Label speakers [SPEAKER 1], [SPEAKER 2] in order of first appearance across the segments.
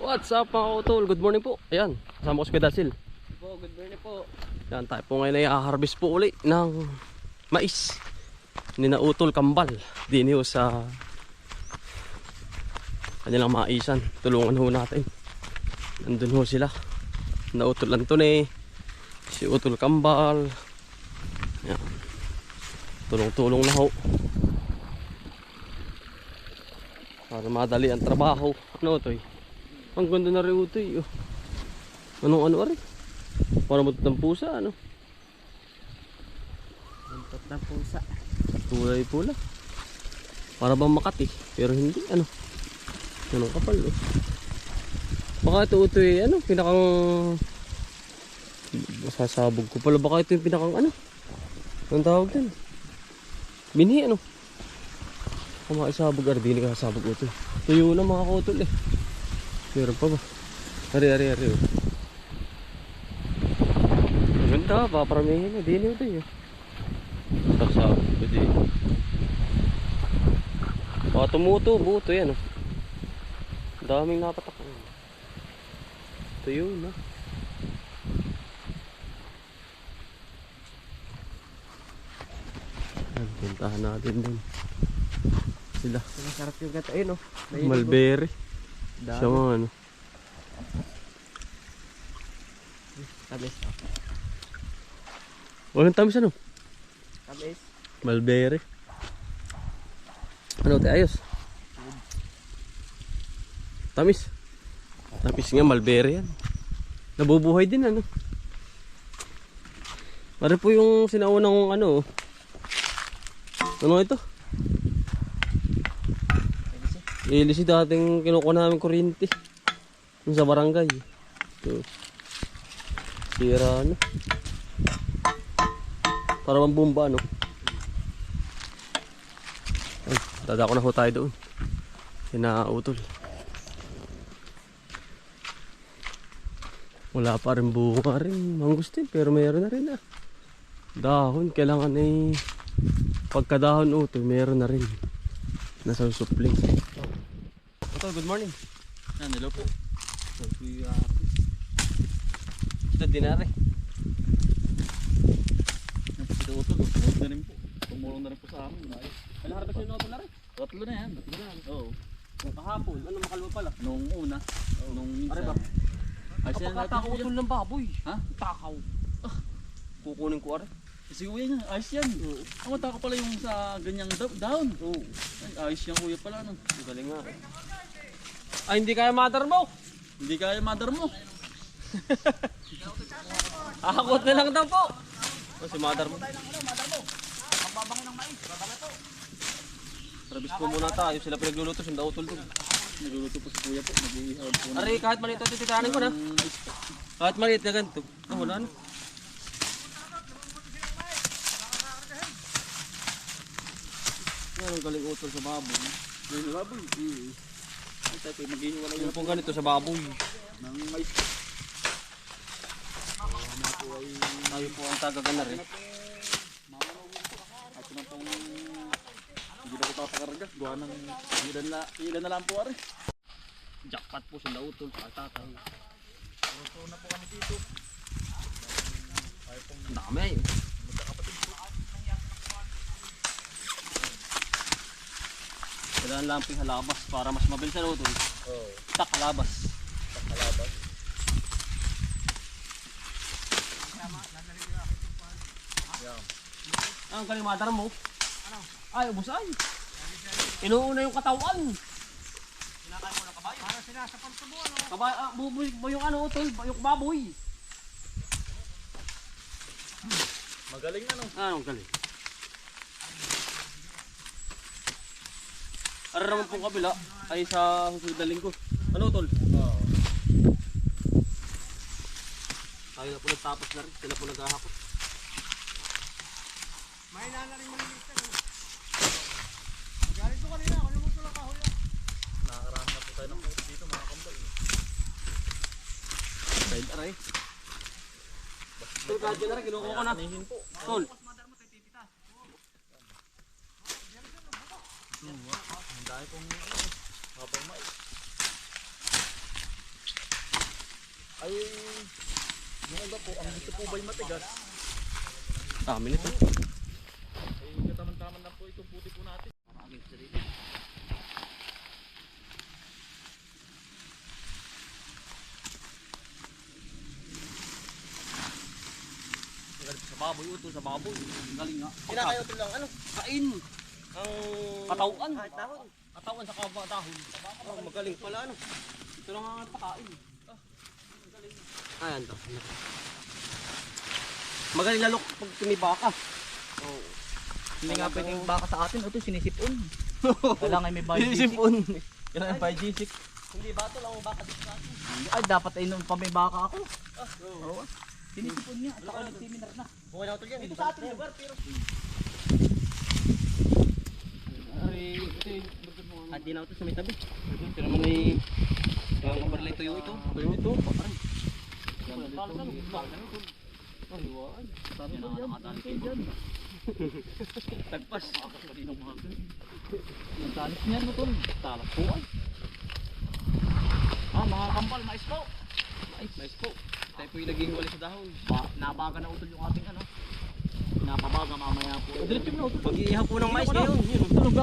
[SPEAKER 1] What's up mga utol? Good morning po. Ayan, kasama ko si Pedasil.
[SPEAKER 2] Po, good morning po.
[SPEAKER 1] Ayan, tayo po ngayon ay harvest po uli ng mais. Ninautol kambal. Diniho sa kanilang maisan. Tulungan ho natin. Nandun ho sila. Nautol Antone, si utol kambal. Ayan. Tulong-tulong na ho. Para madali ang trabaho. Ano ito eh? Ang ganda na rin ito eh. Anong ano rin? Para matot ng pusa ano?
[SPEAKER 2] Buntot ng pusa.
[SPEAKER 1] Kulay pula. Para bang Makati. Pero hindi ano. Anong kapal oh. Baka ito eh ano? Pinakang masasabog ko pala. Baka ito yung pinakang ano? Anong tawag din? Binhi ano? Kung makisabog ardini ka sabog ito. Tuyo na mga kutol eh. Meron pa ba? Ari oh. Maganda, paparamihin na. Dini ito eh. Sasabog ko din. Baka tumuto, buto yan oh. Daming napatak. Tuyo na. Puntahan natin dun. Sila.
[SPEAKER 2] Masarap yung gato. Ayun oh.
[SPEAKER 1] Mulberry. Siya mga ano.
[SPEAKER 2] Tamis oh.
[SPEAKER 1] Walang tamis ano?
[SPEAKER 2] Tamis.
[SPEAKER 1] Mulberry. Ano tayo ayos? Tamis. Tamis nga mulberry yan. Nabubuhay din ano. Pare po yung sinaunang ano. Ano ito? Ilisi dating kinukuha namin kuryente. Yung sa barangay. Ito. Sira ano. Para bang bomba ano. Ay, dadako na ho tayo doon. Hinautol. Wala pa rin bunga rin. Mangustin pero mayroon na rin ah. Dahon. Kailangan ay pagkadahon utol mayroon na rin. Nasa supling. Utol, good morning.
[SPEAKER 2] Hello po.
[SPEAKER 1] Ito dinari.
[SPEAKER 2] Ito utol. Tumulong na rin po. Tumulong na rin po sa amin.
[SPEAKER 1] Ano harap kasi yung utol na rin?
[SPEAKER 2] Tatlo na yan. Oo.
[SPEAKER 1] Nung kahapon, ano makalwa pala?
[SPEAKER 2] Nung una. Nung minsan.
[SPEAKER 1] Are ba?
[SPEAKER 2] Ay siya
[SPEAKER 1] Kapag takaw utol ng baboy.
[SPEAKER 2] Ha?
[SPEAKER 1] Takaw. Kukunin ko are.
[SPEAKER 2] Si kuya niya. Ayos yan. Ang mataka pala yung sa ganyang down.
[SPEAKER 1] Oo.
[SPEAKER 2] Ay, ayos yan kuya pala. No?
[SPEAKER 1] Galing nga. Ay, hindi kaya mother mo.
[SPEAKER 2] Hindi kaya mother mo.
[SPEAKER 1] Akot na lang daw po. O si mother mo.
[SPEAKER 2] Magbabangin ng mais. Babala to.
[SPEAKER 1] Trabis po muna tayo. Sila pinagluluto. Sunda utol doon.
[SPEAKER 2] Nagluluto po si kuya po. Nag-iihawad po.
[SPEAKER 1] Are, kahit maliit ito, titiranin ko na. Kahit maliit na ganito. Oh, wala na. Yan ang galing utol sa baboy.
[SPEAKER 2] Yung baboy. Ay, tayo mag-ihiwala
[SPEAKER 1] Yung pong ganito sa baboy.
[SPEAKER 2] ng mais.
[SPEAKER 1] Tayo po ang tagaganar eh.
[SPEAKER 2] At na pong hindi na ko papakarga. Gawa ng ilan na lang po ari.
[SPEAKER 1] Jackpot po sila utol sa tatay.
[SPEAKER 2] Luto na po kami dito.
[SPEAKER 1] Ang dami eh. Kailangan lang ping halabas para mas mabilis na utol.
[SPEAKER 2] Oo.
[SPEAKER 1] Tak halabas.
[SPEAKER 2] Pakalabas.
[SPEAKER 1] Ah, ang galing mother mo. Ano? Ay, ubos ay. Inuuna yung katawan. Kinakain mo na kabayo. Para sinasapang tubo ano? Kabayo, bubuy mo yung ano utol, yung baboy.
[SPEAKER 2] Magaling na no.
[SPEAKER 1] Ah, ang galing. Ara naman pong kabila ay sa susunod na linggo. Ano utol?
[SPEAKER 2] Oo.
[SPEAKER 1] Tayo na po nagtapos na rin. Sila po naghahakot.
[SPEAKER 3] May nana rin malinis na. Magaling ko kanina, kung lumuto lang kahoy.
[SPEAKER 2] Nakakarami na po tayo ng puto dito mga kambal.
[SPEAKER 1] Side aray. Tol, kadyo na rin. Kinukuha ko na.
[SPEAKER 2] Anihin po.
[SPEAKER 1] Tol.
[SPEAKER 2] Ang dami pong kapag mais. Ay, yung iba po, ang gusto po ba'y matigas?
[SPEAKER 1] Dami nito.
[SPEAKER 2] Ay, kataman-taman lang po itong puti po natin. Maraming sarili. Sa baboy, uto sa baboy. Galing nga.
[SPEAKER 1] Kinakayo ito lang, ano?
[SPEAKER 2] Kain.
[SPEAKER 1] Ang...
[SPEAKER 2] Katawan.
[SPEAKER 1] Tahon.
[SPEAKER 2] Katawan sa dahon.
[SPEAKER 1] Oh, magaling pala, ano?
[SPEAKER 2] Ito lang ang pakain.
[SPEAKER 1] Ayan to. Magaling lalo pag tumibaka. Oh.
[SPEAKER 2] Hindi nga pwedeng baka sa atin. Ito sinisipon. Kailangan may biodiesel.
[SPEAKER 1] Sinisipon.
[SPEAKER 2] Kailangan biodiesel.
[SPEAKER 1] Hindi ba ito lang ang baka dito sa atin?
[SPEAKER 2] Ay, dapat ay nung pa may baka ako. Oo. Sinisipon niya. At ako nagsiminar na.
[SPEAKER 1] Okay na ito yan.
[SPEAKER 2] Dito sa ating lugar, pero...
[SPEAKER 1] At di na ito sa may tabi. Ito naman ay... Ang kabarlay tuyo ito. Tuyo ito.
[SPEAKER 2] Tagpas. Ang talis niyan mo tol. Talas po ay. Mga kampal, mais po.
[SPEAKER 1] Mais po. Tayo po yung naghihiwalay sa dahon.
[SPEAKER 2] Nabaga na utol yung ating ano. Napabaga mamaya po. Diretso mo na utol.
[SPEAKER 1] Mag-iihaw po ng mais ngayon.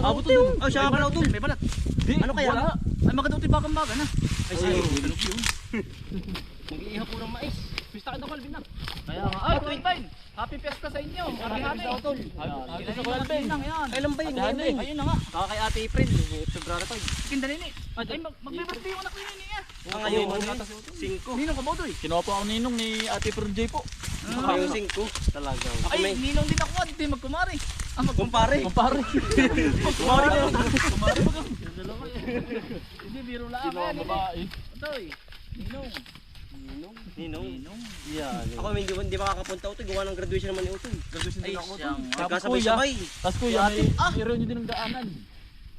[SPEAKER 2] Abot tol.
[SPEAKER 1] Oh, siya ka na utol.
[SPEAKER 2] May balat.
[SPEAKER 1] Ano kaya?
[SPEAKER 2] Wala. Ay maganda utol bagang baga na.
[SPEAKER 1] Ay, sige.
[SPEAKER 2] Tulog yun.
[SPEAKER 1] Mag-iihaw po ng mais.
[SPEAKER 2] Pista ka daw Calvin na. Kaya nga. Ay, Calvin. Happy Fiesta sa inyo. Happy utol. Happy sa Calvin.
[SPEAKER 1] Kailan ba yun?
[SPEAKER 2] Ayun na nga.
[SPEAKER 1] Kaka kay Ate April. February to.
[SPEAKER 2] Kinda nini. Ay, magbe-birthday yung anak ni Nini ah.
[SPEAKER 1] Ang ngayon, 5.
[SPEAKER 2] Ninong ka ba ito eh? Kinuha po ako ninong ni Ate Prunjay po.
[SPEAKER 1] Saka yung 5. Talaga. Ako
[SPEAKER 2] Ay,
[SPEAKER 1] may...
[SPEAKER 2] ninong din ako ah. Dito yung magkumari. Ah,
[SPEAKER 1] Kumpare.
[SPEAKER 2] Kumpare.
[SPEAKER 1] Kumari na.
[SPEAKER 2] Kumari ba ka? Hindi, biro lang. Sino babae? Ito eh. Ninong.
[SPEAKER 1] Ninong. Yan. Ako hindi makakapunta utoy. Gawa ng graduation naman ni utoy.
[SPEAKER 2] Graduation din ako doon.
[SPEAKER 1] Nagkasabay-sabay.
[SPEAKER 2] Tapos kuya, meron nyo din ang daanan.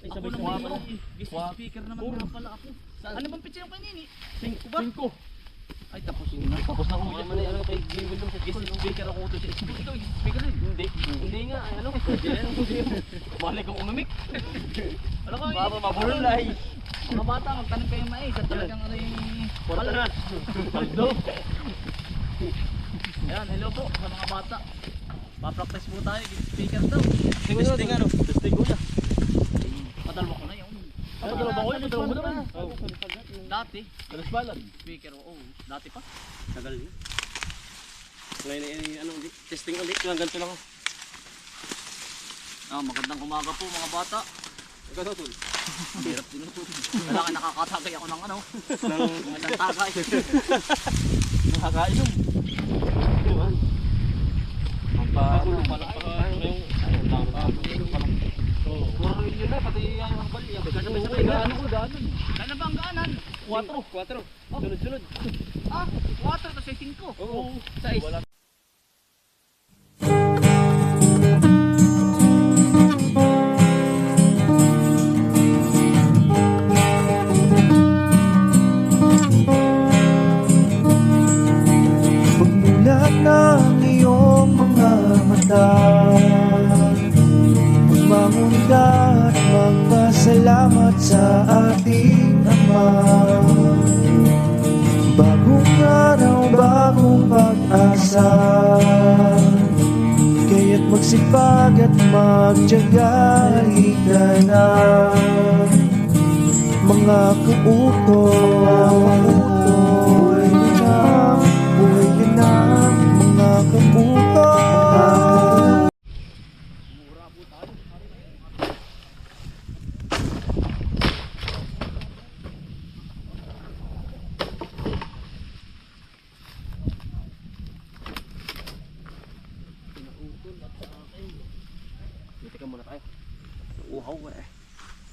[SPEAKER 2] Ay, sabay ko nga pala. Guest speaker naman nga pala ako. Ano bang pitsa yung kay Nini? 5 ba? 5. Ay, tapos na. Tapos na kuya.
[SPEAKER 1] Ano kay Gable dun sa
[SPEAKER 2] Guest speaker ako ito. Ito, speaker din.
[SPEAKER 1] Hindi nga. Ano?
[SPEAKER 2] Malay kong umimik. Alam ko,
[SPEAKER 1] Baba mabulay.
[SPEAKER 2] mga bata, magtanong kayo mais at talagang ano yung...
[SPEAKER 1] Porta na.
[SPEAKER 2] Paldo. Ayan, hello po sa mga bata. Pa-practice po tayo, speaker daw.
[SPEAKER 1] Testing ano? Testing ko na.
[SPEAKER 2] Padalwa ko na yun. Padalwa ba ko yun? Padalwa mo naman. Dati, Galasbalan. Speaker, oo. Dati pa.
[SPEAKER 1] Tagal niya. Ngayon ano ulit? Testing ulit. Lang ganito lang.
[SPEAKER 2] Magandang umaga po mga bata.
[SPEAKER 1] Ikaw tol.
[SPEAKER 2] Hirap din ito. Kailangan nakakatagay ako ng ano. Ng tagay.
[SPEAKER 1] Nakakainom. Diba? Ang paano pala. Ayun dami. Puro yun na. Pati yung hambal.
[SPEAKER 2] Sabay-sabay gaano ko daanan. Kaya na ba ang gaanan?
[SPEAKER 1] 4. Sunod-sunod.
[SPEAKER 2] 4 to 5.
[SPEAKER 1] Oo. 6.
[SPEAKER 4] Pagmulat ng iyong mga mata, magmamunda at magpasalamat sa ating Ama. Bagong araw, bagong pag-asa, kaya't magsipag at magtiyaga. Halika na, mga kauto. Buhay ka na, mga kabuto.
[SPEAKER 1] Teka muna tayo. Uhaw eh.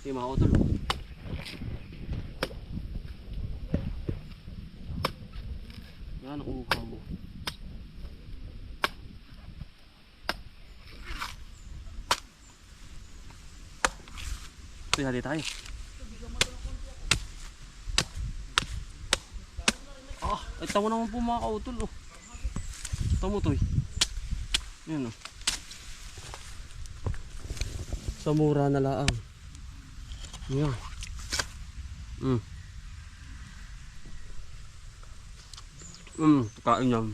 [SPEAKER 1] Hindi makakutol. Yan ang uhaw mo. Ito hati tayo. Ay tamo naman po mga kautol oh. Tamo to eh. Yan oh. Sa mura na laang. Yan. Kain yan.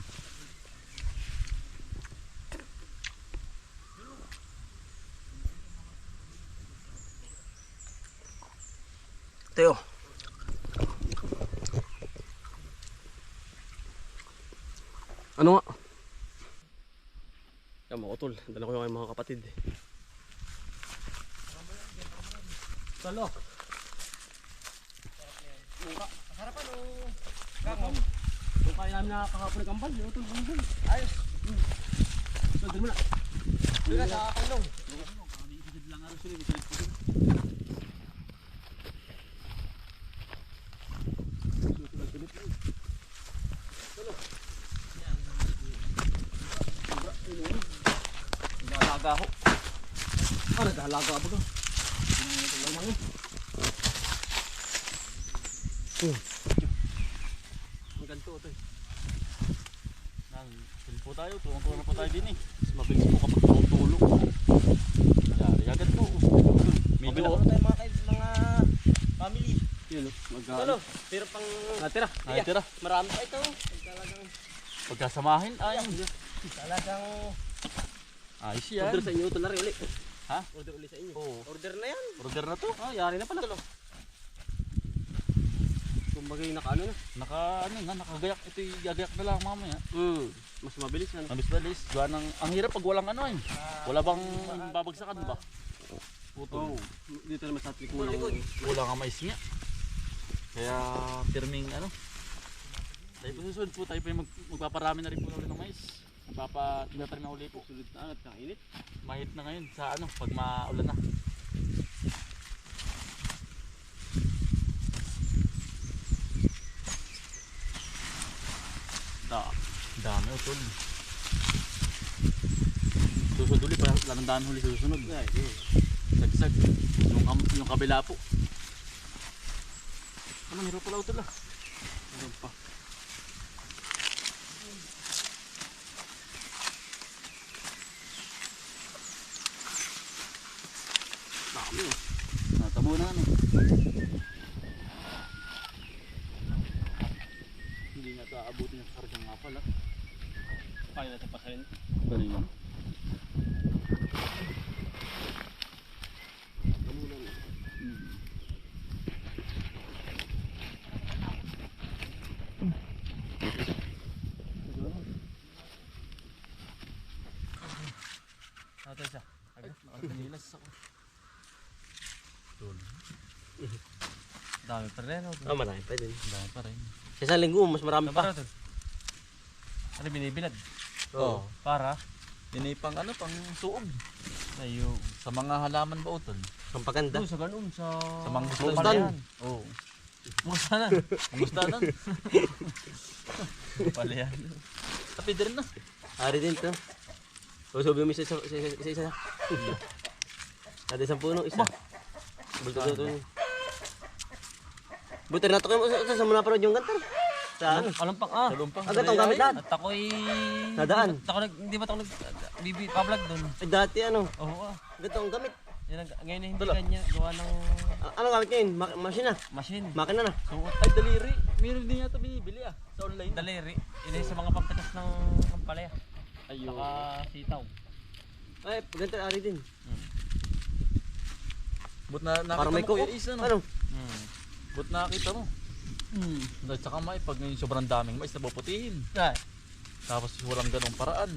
[SPEAKER 1] Teo. Ano nga? Yan mga utol, dala ko yung aking mga kapatid. Salok.
[SPEAKER 3] Harapan o.
[SPEAKER 1] Kung kaya namin nakakahapon ng kambal, yung utol, bumibol.
[SPEAKER 3] Ayos.
[SPEAKER 1] So, dali mo na.
[SPEAKER 3] Doon na sa kulong.
[SPEAKER 1] Nagalaga ako. Nagalaga ako ka. Ang ganito ito eh.
[SPEAKER 2] Po tayo, tulong-tulong po tayo din eh.
[SPEAKER 1] Mas mabilis po kapag tumutulog.
[SPEAKER 2] Yari agad po. Medyo
[SPEAKER 3] Ano tayo mga family.
[SPEAKER 1] Yun o.
[SPEAKER 3] Ano? Pero pang
[SPEAKER 1] Natira.
[SPEAKER 2] ay tira.
[SPEAKER 3] marami pa ito. Talagang
[SPEAKER 2] Pagkasamahin ay
[SPEAKER 3] talagang
[SPEAKER 2] ayos yan.
[SPEAKER 1] Order sa inyo ito na rin ulit.
[SPEAKER 2] Ha?
[SPEAKER 1] Order ulit sa inyo.
[SPEAKER 2] Oo.
[SPEAKER 3] order na yan.
[SPEAKER 2] Order na to.
[SPEAKER 1] Ah, yari na pala. Kumbaga yung naka ano na.
[SPEAKER 2] Nakagayak. Ito yung gagayak na lang mamaya.
[SPEAKER 1] Mas mabilis ano.
[SPEAKER 2] Mabilis. Gawa ng, ang hirap pag walang ano eh. Wala bang babagsakan ba?
[SPEAKER 1] Oo. Dito naman sa atlik mo lang.
[SPEAKER 2] Wala nga mais nga. Kaya pirming ano. Tayo po susunod po. Tayo po yung magpaparami na rin po ulit ng mais. Magpapatilatari na uli po.
[SPEAKER 1] Sulit na at kainit.
[SPEAKER 2] Mahit na ngayon sa ano pag maulan na. Dami utol. Susunod ulit pa lanandaan huli sa susunod. Sagsag. Yung kabila po. Ano meron pala utol ah. Meron pa.
[SPEAKER 1] Dami oh.
[SPEAKER 2] Natabo na ano. Hindi nga aabutin yung kargang nga pala.
[SPEAKER 1] Kaya natin pasalin.
[SPEAKER 2] Kanina.
[SPEAKER 1] Ito isa.
[SPEAKER 2] Nakapinilas ako.
[SPEAKER 1] Dami pa rin. Marami pa din.
[SPEAKER 2] Dami pa rin.
[SPEAKER 1] Sa isang linggo, mas marami pa.
[SPEAKER 3] Ano binibilad?
[SPEAKER 2] Oo.
[SPEAKER 3] Para
[SPEAKER 2] Yan ay pang ano, pang suog.
[SPEAKER 3] tayo.
[SPEAKER 2] Sa mga halaman ba utol?
[SPEAKER 1] Ang paganda.
[SPEAKER 3] Doon sa ganun sa
[SPEAKER 2] Sa mga
[SPEAKER 1] Mustan.
[SPEAKER 2] gustanan. Oo.
[SPEAKER 3] Mustanan.
[SPEAKER 2] Mga gustanan.
[SPEAKER 3] Pala yan.
[SPEAKER 2] Tapi din na.
[SPEAKER 1] Ari din to. O sabi mo isa. Ada isang puno, isa. Bulto to. Buti na to kayo sa muna parod yung gantar. Sa ano?
[SPEAKER 3] Alam pang
[SPEAKER 2] Talumpang.
[SPEAKER 1] Agad ang gamit lahat.
[SPEAKER 3] At ako'y
[SPEAKER 1] Nadaan.
[SPEAKER 3] Hindi ba ako pa-vlog doon?
[SPEAKER 1] Ay dati ano,
[SPEAKER 3] Oo
[SPEAKER 1] agad ang gamit.
[SPEAKER 3] Yan ngayon hindi kanya gawa ng
[SPEAKER 1] Ano gamit ngayon? Masina.
[SPEAKER 3] machine.
[SPEAKER 1] Makina na.
[SPEAKER 3] Suot.
[SPEAKER 2] Ay, daliri. Meron din yata binibili ah. Sa online.
[SPEAKER 3] Daliri. Yun sa mga pagpitas ng palaya.
[SPEAKER 2] Ayun.
[SPEAKER 3] Saka sitaw.
[SPEAKER 1] Ay, gantar ari din.
[SPEAKER 2] But na nakita
[SPEAKER 1] Para may
[SPEAKER 2] mo
[SPEAKER 1] kuko.
[SPEAKER 2] kuya Isa, no?
[SPEAKER 1] Ano?
[SPEAKER 2] But nakita mo. Dahil saka may pag ngayon sobrang daming mais nabuputihin.
[SPEAKER 3] Ay.
[SPEAKER 2] Tapos walang ganong paraan.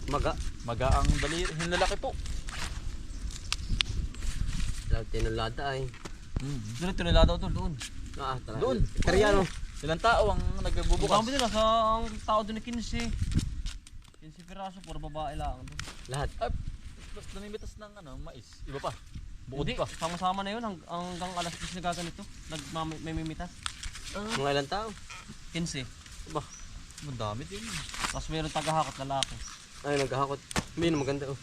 [SPEAKER 1] Maga.
[SPEAKER 2] Maga ang daliri. Hinlalaki po.
[SPEAKER 1] Lahat tinulada ay.
[SPEAKER 3] Doon ito nila daw doon.
[SPEAKER 1] Ah, talaga.
[SPEAKER 2] Doon.
[SPEAKER 1] Karyano.
[SPEAKER 2] Ilang tao ang nagbubukas?
[SPEAKER 3] Bukas nila sa ang tao doon ni 15. 15 piraso puro babae lang doon.
[SPEAKER 1] Lahat.
[SPEAKER 2] Ay, basta namimitas ng ano, mais. Iba pa. Bukod
[SPEAKER 3] Hindi,
[SPEAKER 2] pa.
[SPEAKER 3] sama-sama na yun hanggang alas 10 na gaganito. May mimitas.
[SPEAKER 1] Mga ilang tao.
[SPEAKER 3] 15.
[SPEAKER 2] Ang dami din.
[SPEAKER 3] Tapos mayroon tagahakot lalaki.
[SPEAKER 1] Ay, naghahakot. Hindi na maganda oh.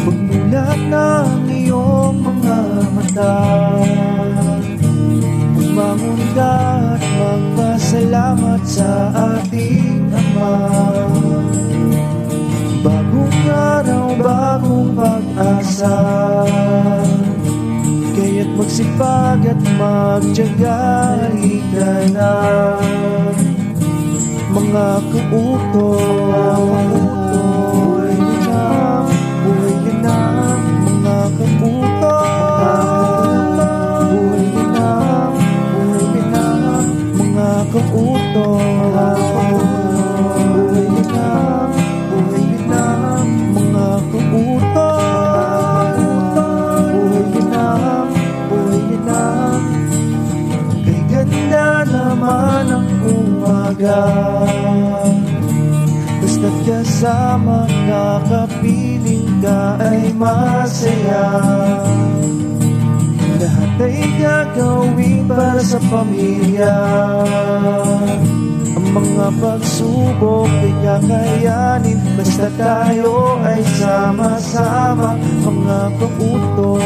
[SPEAKER 4] Pagmulat ng iyong mga mata, magmamunda at magpasaya. salamat sa ating Ama. Bagong araw, bagong pag-asa, kaya't magsipag at magtiyaga. Halika na, mga kautoy. Buhay ka na, mga kautoy. Buhay ka na, mga kautoy. Buhay ka na, mga kautoy. Buhay ka na, kay ganda naman ang umaga. Basta't kasama ka, kapiling ka ay masaya. Lahat ay gagawin para sa pamilya. Ang mga pagsubok ay kakayanin, basta tayo ay sama-sama. Mga kautoy.